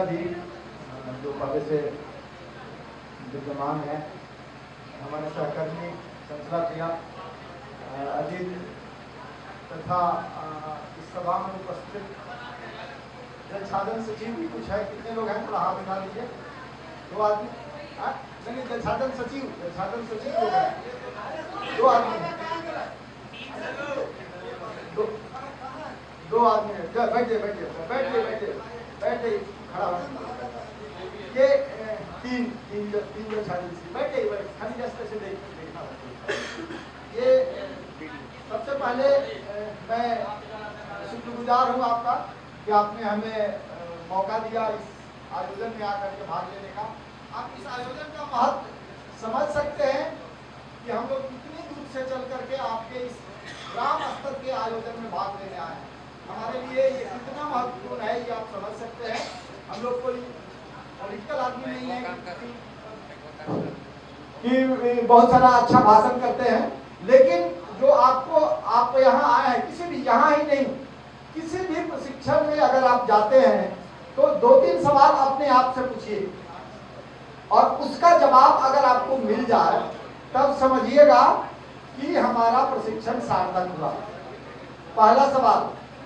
भी जो पहले से विद्यमान है, हमारे सहकर्मी संसला प्रिया अजीत तथा इस सभा में उपस्थित जल साधन सचिव भी कुछ है। कितने लोग हैं? थोड़ा हाथ उठा लीजिए। 2 आदमी? नहीं, जल साधन सचिव लोग हैं। 2 आदमी हैं। 2 आदमी हैं। बैठिए खड़ा हो। ये तीन जल साधन सचिव बैठिए। खाली जस्ट से देखना होता। ये सबसे पहले मैं शुक्रगुजार हूँ आपका कि आपने हमें मौका दिया इस आयोजन में आकर के भाग लेने का। आप इस आयोजन का महत्व समझ सकते हैं कि हम लोग कितनी दूर से चल करके आपके इस ग्राम स्तर के आयोजन में भाग लेने आए हैं। हमारे लिए ये कितना महत्वपूर्ण है ये आप समझ सकते हैं। हम लोग कोई पॉलिटिकल आदमी नहीं है कि बहुत सारा अच्छा भाषण करते हैं, लेकिन जो आप यहाँ आए हैं, किसी भी यहाँ ही नहीं किसी भी प्रशिक्षण में अगर आप जाते हैं तो 2-3 सवाल अपने आप से पूछिए और उसका जवाब अगर आपको मिल जाए तब समझिएगा कि हमारा प्रशिक्षण सार्थक हुआ। पहला सवाल,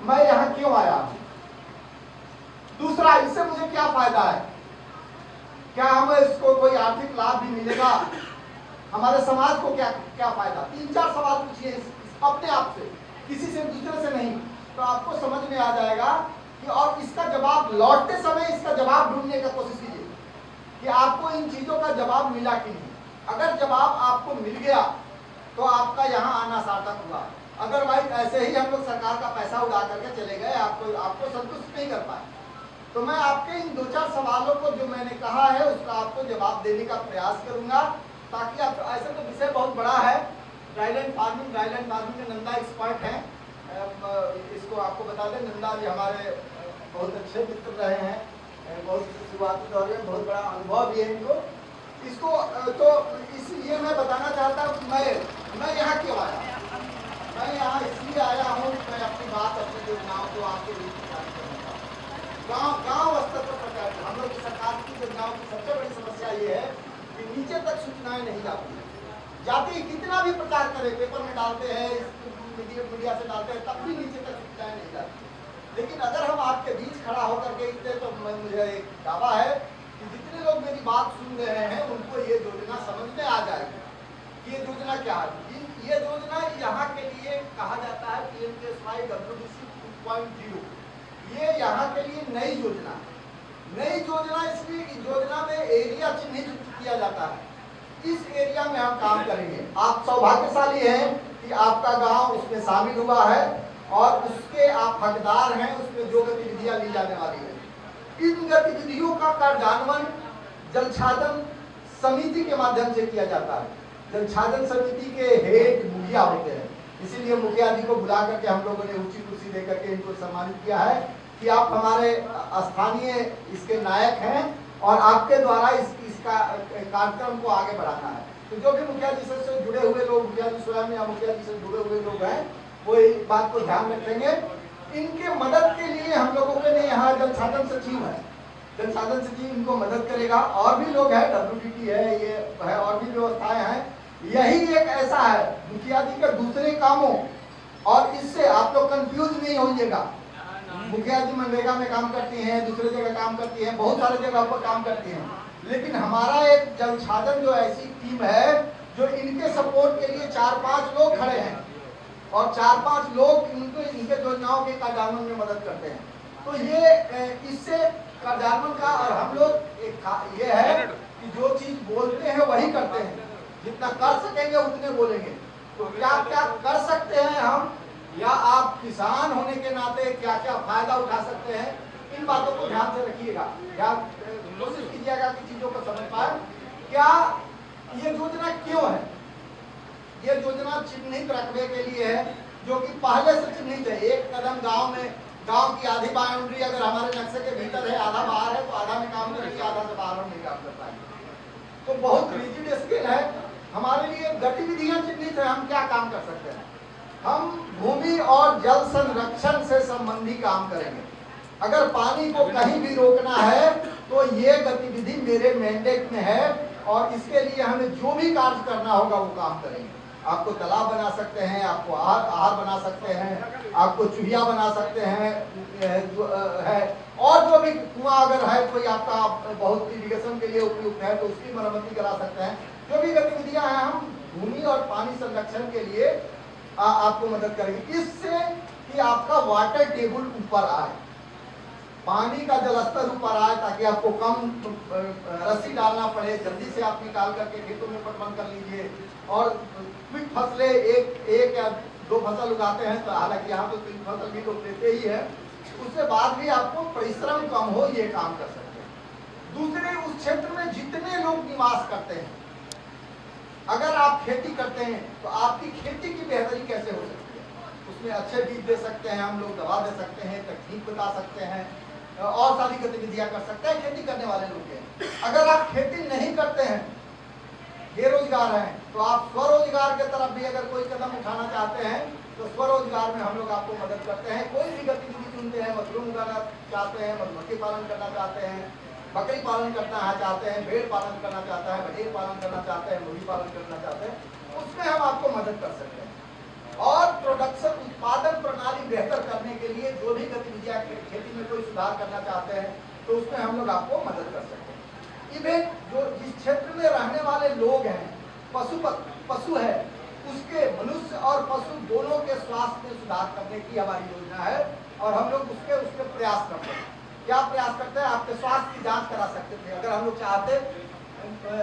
मैं यहाँ क्यों आया? दूसरा, इससे मुझे क्या फायदा है? क्या हमें इसको कोई आर्थिक लाभ भी मिलेगा? हमारे समाज को क्या फायदा? 3-4 सवाल पूछिए अपने आप से, किसी से दूसरे से नहीं, तो आपको समझ में आ जाएगा कि और इसका जवाब लौटते समय इसका जवाब ढूंढने का कोशिश कीजिए कि आपको इन चीजों का जवाब मिला कि नहीं। अगर जवाब आपको मिल गया तो आपका यहाँ आना सार्थक हुआ। अदरवाइज ऐसे ही हम लोग सरकार का पैसा उड़ा करके चले गए, आपको संतुष्ट नहीं कर पाए। तो मैं आपके इन 2-4 सवालों को जो मैंने कहा है उसका आपको जवाब देने का प्रयास करूंगा, ताकि आप ऐसे तो विषय बहुत बड़ा है। ड्राईलैंड फार्मिंग में नंदा एक्सपर्ट हैं। इसको आपको बता दें, नंदा जी हमारे बहुत अच्छे मित्र रहे हैं, बहुत शुरुआती दौर में बहुत बड़ा अनुभव भी है इनको। इसको तो इसलिए मैं बताना चाहता हूँ कि मैं यहाँ क्यों आया। मैं यहाँ इसलिए आया हूँ कि मैं अपनी बात, अपनी योजनाओं को आपके बीच प्रचार करूँगा। गाँव स्तर पर प्रचार। हम लोग सरकार की योजनाओं की सबसे बड़ी समस्या ये है कि नीचे तक सूचनाएं नहीं जाती। कितना भी प्रचार करें, पेपर में डालते हैं, मीडिया से डालते हैं, तब भी नीचे तक सूचनाएं नहीं जाती। लेकिन अगर हम आपके बीच खड़ा होकर के इतने, तो मुझे एक दावा है कि जितने लोग मेरी बात सुन रहे हैं उनको ये योजना समझ में आ जाएगी। ये योजना क्या है? ये योजना यहाँ के लिए कहा जाता है PMKSY WDC 2.0। ये यहाँ के लिए नई योजना इसलिए इस योजना में एरिया चिन्हित किया जाता है। इस एरिया में हम काम करेंगे। आप सौभाग्यशाली हैं कि आपका गांव उसमें शामिल हुआ है और उसके आप हकदार हैं। उसमें जो गतिविधियां ली जाने वाली है, इन गतिविधियों का कार्यान्वयन जल छाजन समिति के माध्यम से किया जाता है। जल छाजन समिति के हेड मुखिया होते हैं, इसीलिए मुखिया जी को बुला करके हम लोगों ने ऊंची कुर्सी देकर के इनको सम्मानित किया है कि आप हमारे स्थानीय इसके नायक हैं और आपके द्वारा इसका कार्यक्रम को आगे बढ़ाना है। तो जो भी मुखिया जी से जुड़े हुए लोग, मुखिया जी स्वयं या मुखिया जी से जुड़े हुए लोग हैं, वो इस बात को ध्यान रखेंगे। इनके मदद के लिए हम लोगों के लिए यहाँ जल साधन सचिव है। जल साधन सचिव इनको मदद करेगा। और भी लोग हैं, WDT है, ये है, और भी व्यवस्थाएं हैं। यही एक ऐसा है मुखिया जी के दूसरे कामों, और इससे आप लोग कंफ्यूज नहीं होइएगा। मुखिया जी मनरेगा में काम करती हैं, दूसरे जगह काम करती हैं, बहुत सारे जगह पर काम करती हैं, लेकिन हमारा एक जल छाजन जो ऐसी टीम है जो इनके सपोर्ट के लिए 4-5 लोग खड़े हैं और 4-5 लोग इनके योजनाओं के कार्यान्वयन में मदद करते हैं। तो ये इससे कार्यान्वयन का, और हम लोग ये है कि जो चीज बोलते हैं वही करते हैं। जितना कर सकेंगे उतने बोलेंगे। तो क्या क्या कर सकते हैं हम, या आप किसान होने के नाते क्या क्या फायदा उठा सकते हैं, इन बातों को ध्यान से रखिएगा। या कोशिश कीजिएगा कि चीजों को समझ पाए। क्या ये योजना क्यों है? ये योजना चिन्हित रकबे के लिए है, जो कि पहले से चिन्हित है। एक कदम गांव की आधी बाउंड्री अगर हमारे नक्शे के भीतर है, आधा बाहर है, तो आधा में काम करेंगे, आधा से बाहर हम नहीं काम कर पाएंगे। तो बहुत रिजिड स्केल है। हमारे लिए गतिविधियां चिन्हित है, हम क्या काम कर सकते हैं। हम भूमि और जल संरक्षण से संबंधी काम करेंगे। अगर पानी को कहीं भी रोकना है तो ये गतिविधि मेरे मैंडेट में है और इसके लिए हमें जो भी कार्य करना होगा वो काम करेंगे। आपको तालाब बना सकते हैं, आपको आहार बना सकते हैं, आपको चूहिया बना सकते हैं, है और जो भी कुआं अगर है कोई आपका बहुत इरिगेशन के लिए उपयुक्त है तो उसकी मरम्मती करा सकते हैं। जो भी गतिविधियां हैं हम भूमि और पानी संरक्षण के लिए आपको मदद करेंगे, इससे कि आपका वाटर टेबल ऊपर आए, पानी का जल स्तर ऊपर आए, ताकि आपको कम रस्सी डालना पड़े, जल्दी से आप निकाल करके खेतों में पटवन कर लीजिए। और क्विक फसलें एक या दो फसल उगाते हैं, तो हालांकि यहाँ तो 3 फसल भी लोग लेते ही है, उसके बाद भी आपको परिश्रम कम हो, ये काम कर सकते हैं। दूसरे, उस क्षेत्र में जितने लोग निवास करते हैं, अगर आप खेती करते हैं तो आपकी खेती की बेहतरी कैसे हो सकती है, उसमें अच्छे बीज दे सकते हैं हम लोग, दवा दे सकते हैं, तकनीक बता सकते हैं और सारी गतिविधियां कर सकते हैं खेती करने वाले लोग हैं। अगर आप खेती नहीं करते हैं, बेरोजगार हैं, तो आप स्वरोजगार के तरफ भी अगर कोई कदम उठाना चाहते हैं तो स्वरोजगार में हम लोग आपको मदद करते हैं। कोई भी गतिविधि चुनते हैं, मशरूम उगाना चाहते हैं, मधुमक्खी पालन करना चाहते हैं, बकरी पालन करना चाहते हैं, भेड़ पालन करना चाहता है, भेड़ पालन करना चाहते हैं, मुर्गी पालन करना चाहते हैं, उसमें हम आपको मदद कर सकते हैं। और प्रोडक्शन उत्पादन प्रणाली बेहतर करने के लिए जो भी गतिविधियां खेती में कोई सुधार करना चाहते हैं तो उसमें हम लोग आपको मदद कर सकते हैं। इवन जो जिस क्षेत्र में रहने वाले लोग हैं, पशु है, उसके मनुष्य और पशु दोनों के स्वास्थ्य में सुधार करने की हमारी योजना है और हम लोग उसके प्रयास करते हैं। क्या प्रयास करते हैं? आपके स्वास्थ्य की जांच करा सकते थे अगर हम लोग चाहते।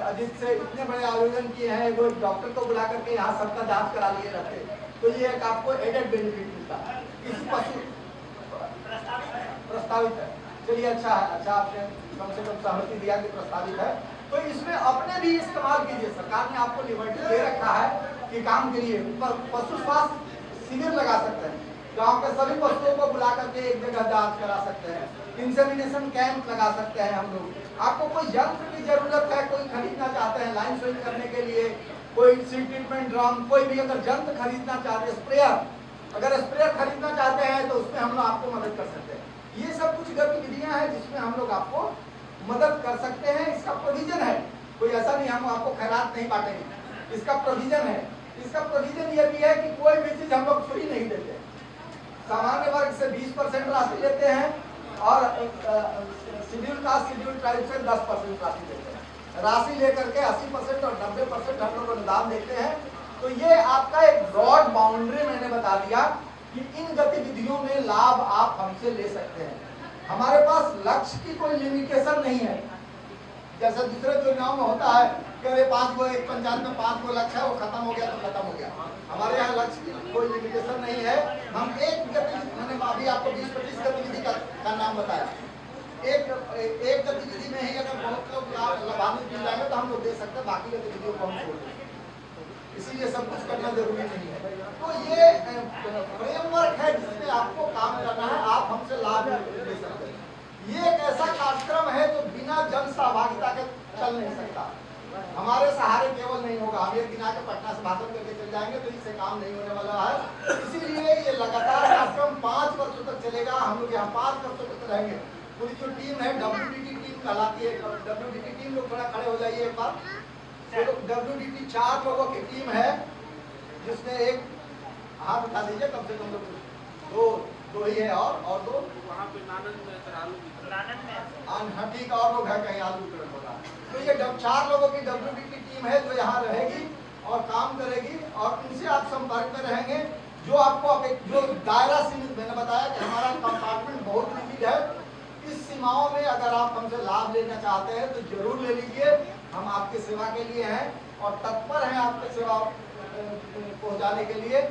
अजीत से इतने बड़े आयोजन किए हैं, वो डॉक्टर को बुला करके यहाँ सबका जांच करा लिए रहते, तो ये एक आपको एडेड बेनिफिट मिलता है। किसी पशु प्रस्तावित है, चलिए अच्छा है, अच्छा आपने कम से कम सहमति दिया कि प्रस्तावित है, तो इसमें अपने भी इस्तेमाल कीजिए। सरकार ने आपको लिबर्टी दे रखा है कि काम के लिए पशु स्वास्थ्य शिविर लगा सकते हैं, गांव के सभी पशुओं को बुला करके एक जगह जांच करा सकते हैं, इंसेमिनेशन कैंप लगा सकते हैं हम लोग। आपको कोई यंत्र की जरूरत है, कोई खरीदना चाहते हैं लाइन स्विंग करने के लिए, कोई सीड ट्रीटमेंट ड्रम, कोई भी अगर यंत्र खरीदना चाहते हैं, स्प्रेयर, अगर स्प्रेयर खरीदना चाहते हैं तो उसमें हम लोग आपको मदद कर सकते हैं। ये सब कुछ गतिविधियां हैं जिसमें हम लोग आपको मदद कर सकते हैं। इसका प्रोविजन है, कोई ऐसा नहीं हम आपको खैरात नहीं बांटेंगे, इसका प्रोविजन है। इसका प्रोविजन ये भी है कि कोई भी चीज हम लोग फ्री नहीं देते। सामान्य वर्ग से 20% राशि लेते हैं और शेड्यूल कास्ट शेड्यूल ट्राइब से 10% राशि देते हैं। राशि लेकर के 80% और 90% हम लोग अनुदान देते हैं। तो ये आपका एक ब्रॉड बाउंड्री मैंने बता दिया कि इन गतिविधियों में लाभ आप हमसे ले सकते हैं। हमारे पास लक्ष्य की कोई लिमिटेशन नहीं है, जैसे दूसरे योजनाओं में होता है कि अरे 5 गो एक पंचायत में 5 गो लक्ष्य है, वो खत्म हो गया तो खत्म हो गया। हमारे यहाँ लक्ष्य की कोई लिमिटेशन नहीं है। हम एक गतिविधि, मैंने अभी आपको 20-25 गतिविधि का नाम बताया, एक गतिविधि में ही अगर बहुत लोग लाभान्वित मिल जाएंगे तो हम लोग दे सकते हैं, बाकी गतिविधियों को हम छोड़ देंगे। इसीलिए सब कुछ करना जरूरी नहीं है। तो ये फ्रेमवर्क है जिसमें आपको काम करना है, आप हमसे लाभ ले सकते हैं। ये एक ऐसा कार्यक्रम है जो बिना जन सहभागिता के चल नहीं सकता। हमारे सहारे केवल नहीं होगा, हम एक दिन आके पटना से भाषण करके चल जाएंगे तो इससे काम नहीं होने वाला है। इसीलिए ये लगातार कार्यक्रम 5 वर्षों तक चलेगा। हम लोग यहाँ 5 वर्षों तक रहेंगे। पूरी जो टीम है WDT टीम कहलाती है। WDT टीम लोग थोड़ा खड़े हो जाइए एक बार। WDT 4 लोगों की टीम है जिसमें एक हाथ उठा दीजिए, कम से कम लोग दो ही है और दो वहाँ पे नानंद में ठीक और लोग है कहीं आलू वितरण हो रहा है। तो ये 4 लोगों की WDT टीम है जो यहाँ रहेगी और काम करेगी और इनसे आप संपर्क में रहेंगे। जो आपको जो दायरा सीमित, मैंने बताया कि हमारा कंपार्टमेंट बहुत लिमिटेड है। इस सीमाओं में अगर आप हमसे लाभ लेना चाहते हैं तो जरूर ले लीजिए। हम आपकी सेवा के लिए हैं और तत्पर हैं आपकी सेवा पहुंचाने के लिए।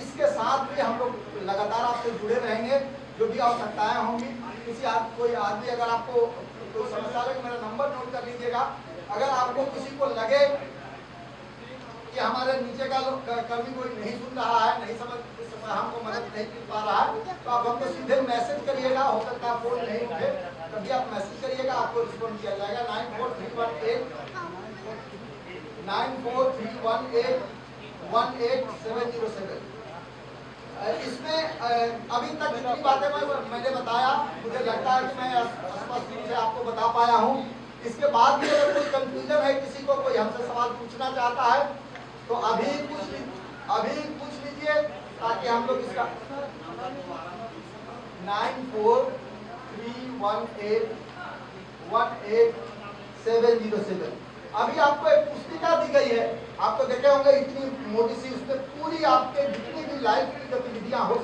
इसके साथ भी हम लोग लगातार आपसे जुड़े रहेंगे। जो भी आवश्यकताएं होंगी, कोई आदमी अगर आपको कोई समस्या लगे, मेरा नंबर नोट कर लीजिएगा। अगर आपको किसी को लगे कि हमारे नीचे का कर्मी कोई नहीं सुन रहा है, नहीं समझ, हमको मदद नहीं कर पा रहा है, तो आप हमको सीधे मैसेज करिएगा। हो सकता है फोन नहीं उठे, तभी आप मैसेज करिएगा, आपको रिस्पॉन्ड किया जाएगा। 9431818707। इसमें अभी तक जितनी बातें मैंने बताया, मुझे लगता है कि मैं स्पष्ट रूप से आपको बता पाया हूँ। इसके बाद भी अगर कोई कंफ्यूजन है, किसी को कोई हमसे सवाल पूछना चाहता है तो अभी पूछ लीजिए, ताकि हम लोग इसका 9431818707। अभी आपको एक पुस्तिका दी गई है, आपको देखे होंगे इतनी मोटी सी, उसमें पूरी आपके जितनी भी लाइफ की गतिविधियां हो